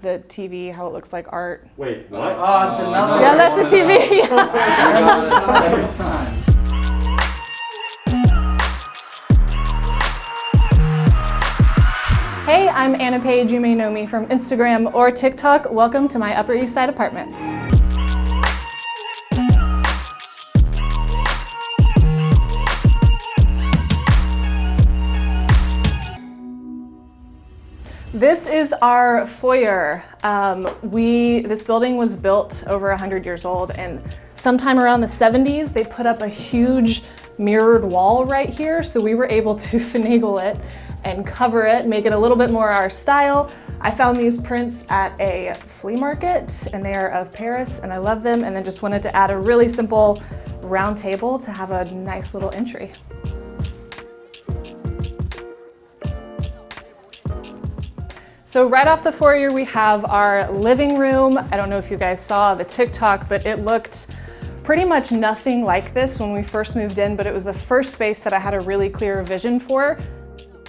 the TV, how it looks like art. Wait, what? Oh, it's another. Yeah, that's a TV. Every time. Hey, I'm Anna Page. You may know me from Instagram or TikTok. Welcome to my Upper East Side apartment. This is our foyer. This building was built over 100 years old, and sometime around the 70s, they put up a huge mirrored wall right here, so we were able to finagle it and cover it, make it a little bit more our style. I found these prints at a flea market, and they are of Paris, and I love them, and then just wanted to add a really simple round table to have a nice little entry. So right off the foyer, we have our living room. I don't know if you guys saw the TikTok, but it looked pretty much nothing like this when we first moved in, but it was the first space that I had a really clear vision for.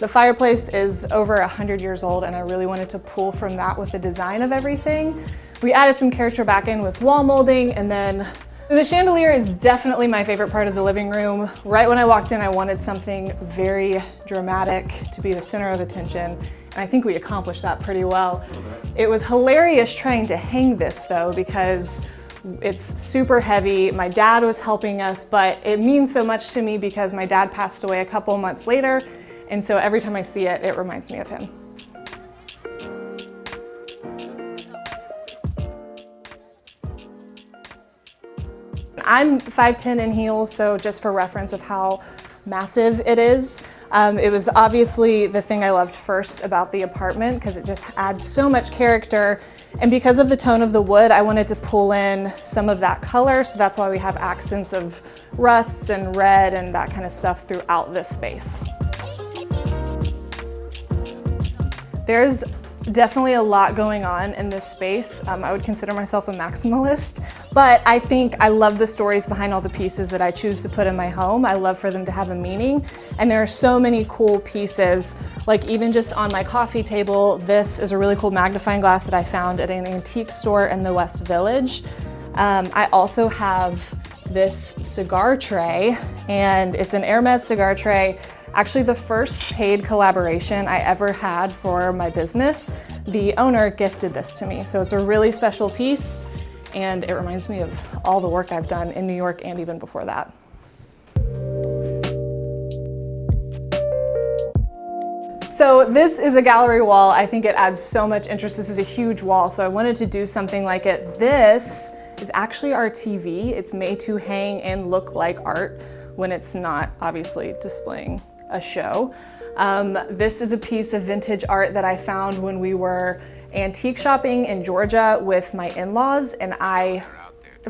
The fireplace is over 100 years old, and I really wanted to pull from that with the design of everything. We added some character back in with wall molding, and then the chandelier is definitely my favorite part of the living room. Right when I walked in, I wanted something very dramatic to be the center of attention. And I think we accomplished that pretty well. It was hilarious trying to hang this though, because it's super heavy. My dad was helping us, but it means so much to me because my dad passed away a couple months later. And so every time I see it, it reminds me of him. I'm 5'10" in heels, so just for reference of how massive it is. It was obviously the thing I loved first about the apartment because it just adds so much character. And because of the tone of the wood, I wanted to pull in some of that color. So that's why we have accents of rusts and red and that kind of stuff throughout this space. There's definitely a lot going on in this space. I would consider myself a maximalist, but I think I love the stories behind all the pieces that I choose to put in my home. I love for them to have a meaning, and there are so many cool pieces. Like even just on my coffee table, this is a really cool magnifying glass that I found at an antique store in the West Village. I also have this cigar tray, and it's an Hermes cigar tray. Actually, the first paid collaboration I ever had for my business, the owner gifted this to me. So it's a really special piece, and it reminds me of all the work I've done in New York and even before that. So this is a gallery wall. I think it adds so much interest. This is a huge wall, so I wanted to do something like it. This is actually our TV. It's made to hang and look like art when it's not obviously displaying a show. This is a piece of vintage art that I found when we were antique shopping in Georgia with my in-laws, and I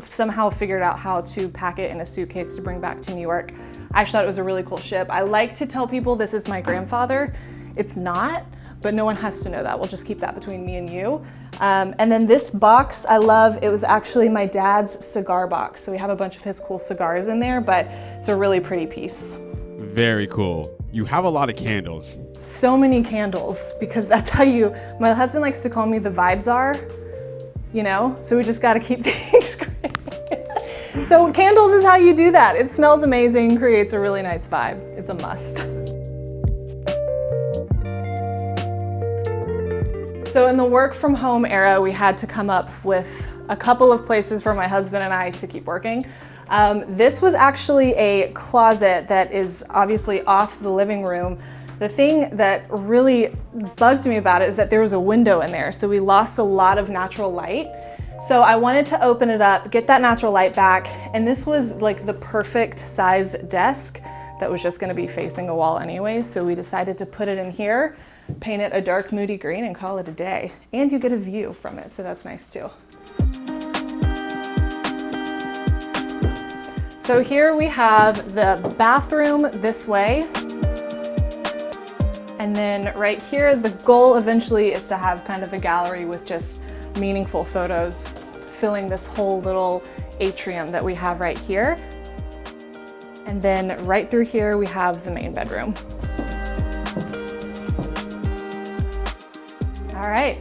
somehow figured out how to pack it in a suitcase to bring back to New York. I just thought it was a really cool ship. I like to tell people this is my grandfather. It's not, but no one has to know that. We'll just keep that between me and you. And then this box I love. It was actually my dad's cigar box. So we have a bunch of his cool cigars in there, but it's a really pretty piece. Very cool. You have a lot of candles. So many candles, because that's how my husband likes to call me the vibe czar, you know? So we just gotta keep things great. So candles is how you do that. It smells amazing, creates a really nice vibe. It's a must. So in the work from home era, we had to come up with a couple of places for my husband and I to keep working. This was actually a closet that is obviously off the living room. The thing that really bugged me about it is that there was a window in there, so we lost a lot of natural light. So I wanted to open it up, get that natural light back, and this was like the perfect size desk that was just gonna be facing a wall anyway, so we decided to put it in here, paint it a dark moody green, and call it a day. And you get a view from it, so that's nice too. So here we have the bathroom this way. And then right here, the goal eventually is to have kind of a gallery with just meaningful photos filling this whole little atrium that we have right here. And then right through here, we have the main bedroom. All right,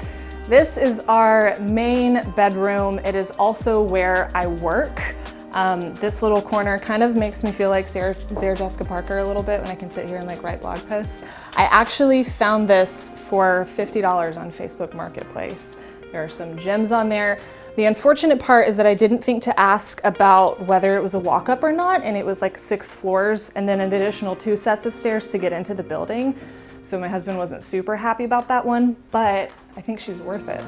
This is our main bedroom. It is also where I work. This little corner kind of makes me feel like Sarah Jessica Parker a little bit when I can sit here and like write blog posts. I actually found this for $50 on Facebook Marketplace. There are some gems on there. The unfortunate part is that I didn't think to ask about whether it was a walk-up or not, and it was like 6 floors and then an additional 2 sets of stairs to get into the building. So my husband wasn't super happy about that one, but I think she's worth it.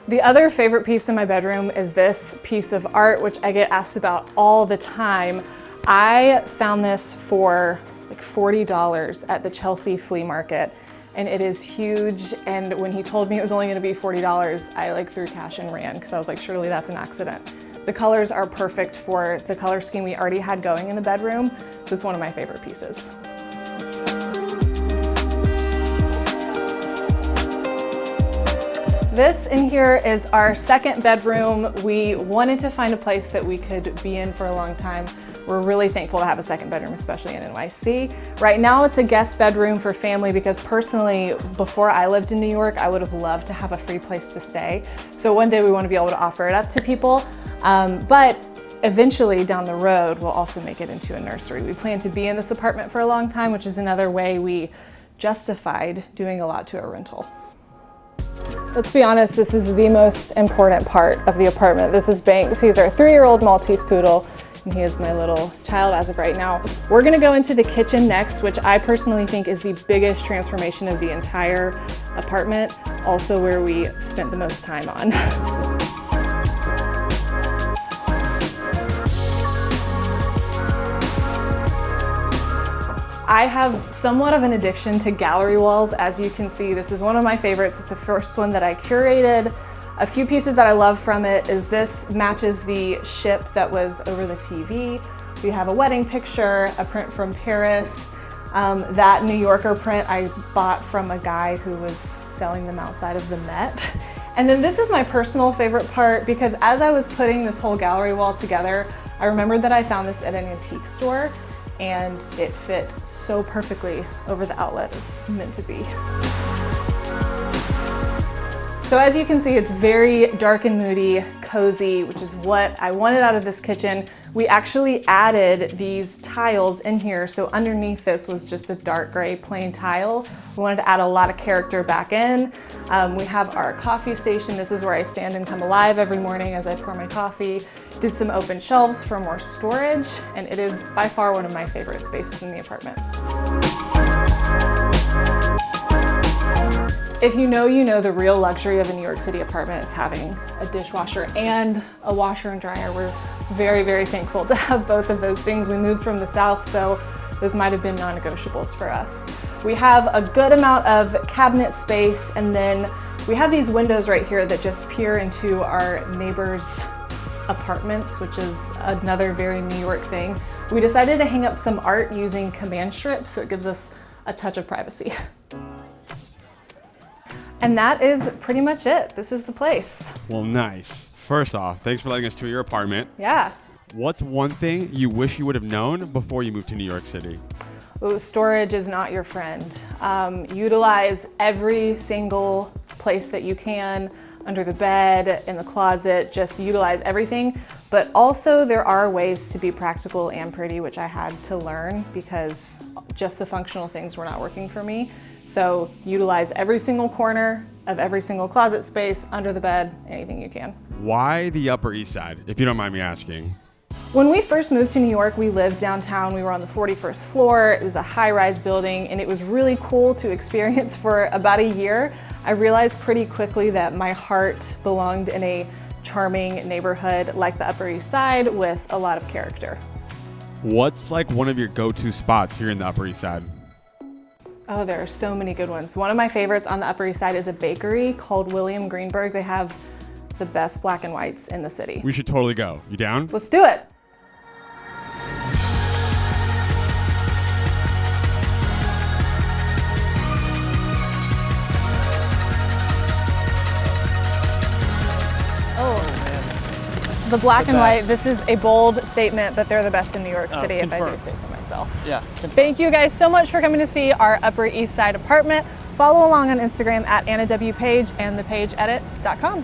The other favorite piece in my bedroom is this piece of art, which I get asked about all the time. I found this for like $40 at the Chelsea flea market, and it is huge. And when he told me it was only gonna be $40, I like threw cash and ran because I was like, surely that's an accident. The colors are perfect for the color scheme we already had going in the bedroom, so it's one of my favorite pieces. This in here is our second bedroom. We wanted to find a place that we could be in for a long time. We're really thankful to have a second bedroom, especially in NYC. Right now it's a guest bedroom for family because personally, before I lived in New York, I would have loved to have a free place to stay. So one day we want to be able to offer it up to people. But eventually down the road, we'll also make it into a nursery. We plan to be in this apartment for a long time, which is another way we justified doing a lot to a rental. Let's be honest, this is the most important part of the apartment. This is Banks. He's our 3-year-old Maltese poodle, and he is my little child as of right now. We're gonna go into the kitchen next, which I personally think is the biggest transformation of the entire apartment, also where we spent the most time on. I have somewhat of an addiction to gallery walls. As you can see, this is one of my favorites. It's the first one that I curated. A few pieces that I love from it is this matches the ship that was over the TV. We have a wedding picture, a print from Paris. That New Yorker print I bought from a guy who was selling them outside of the Met. And then this is my personal favorite part because as I was putting this whole gallery wall together, I remembered that I found this at an antique store, and it fit so perfectly over the outlet as meant to be. So as you can see, it's very dark and moody, cozy, which is what I wanted out of this kitchen. We actually added these tiles in here, so underneath this was just a dark gray plain tile. We wanted to add a lot of character back in. We have our coffee station. This is where I stand and come alive every morning as I pour my coffee. Did some open shelves for more storage, and it is by far one of my favorite spaces in the apartment. If you know the real luxury of a New York City apartment is having a dishwasher and a washer and dryer. We're very, very thankful to have both of those things. We moved from the South, so those might have been non-negotiables for us. We have a good amount of cabinet space, and then we have these windows right here that just peer into our neighbors' apartments, which is another very New York thing. We decided to hang up some art using command strips, so it gives us a touch of privacy. And that is pretty much it. This is the place. Well, nice. First off, thanks for letting us tour your apartment. Yeah. What's one thing you wish you would have known before you moved to New York City? Ooh, storage is not your friend. Utilize every single place that you can, under the bed, in the closet, just utilize everything. But also there are ways to be practical and pretty, which I had to learn because just the functional things were not working for me. So utilize every single corner of every single closet space, under the bed, anything you can. Why the Upper East Side, if you don't mind me asking? When we first moved to New York, we lived downtown. We were on the 41st floor. It was a high-rise building, and it was really cool to experience for about a year. I realized pretty quickly that my heart belonged in a charming neighborhood like the Upper East Side with a lot of character. What's like one of your go-to spots here in the Upper East Side? Oh, there are so many good ones. One of my favorites on the Upper East Side is a bakery called William Greenberg. They have the best black and whites in the city. We should totally go. You down? Let's do it. the black The and white, best. this is a bold statement, but they're the best in New York Oh, City, if I do confirmed. say so myself. Yeah. Thank you guys so much for coming to see our Upper East Side apartment. Follow along on Instagram at Anna W. Page and thepageedit.com.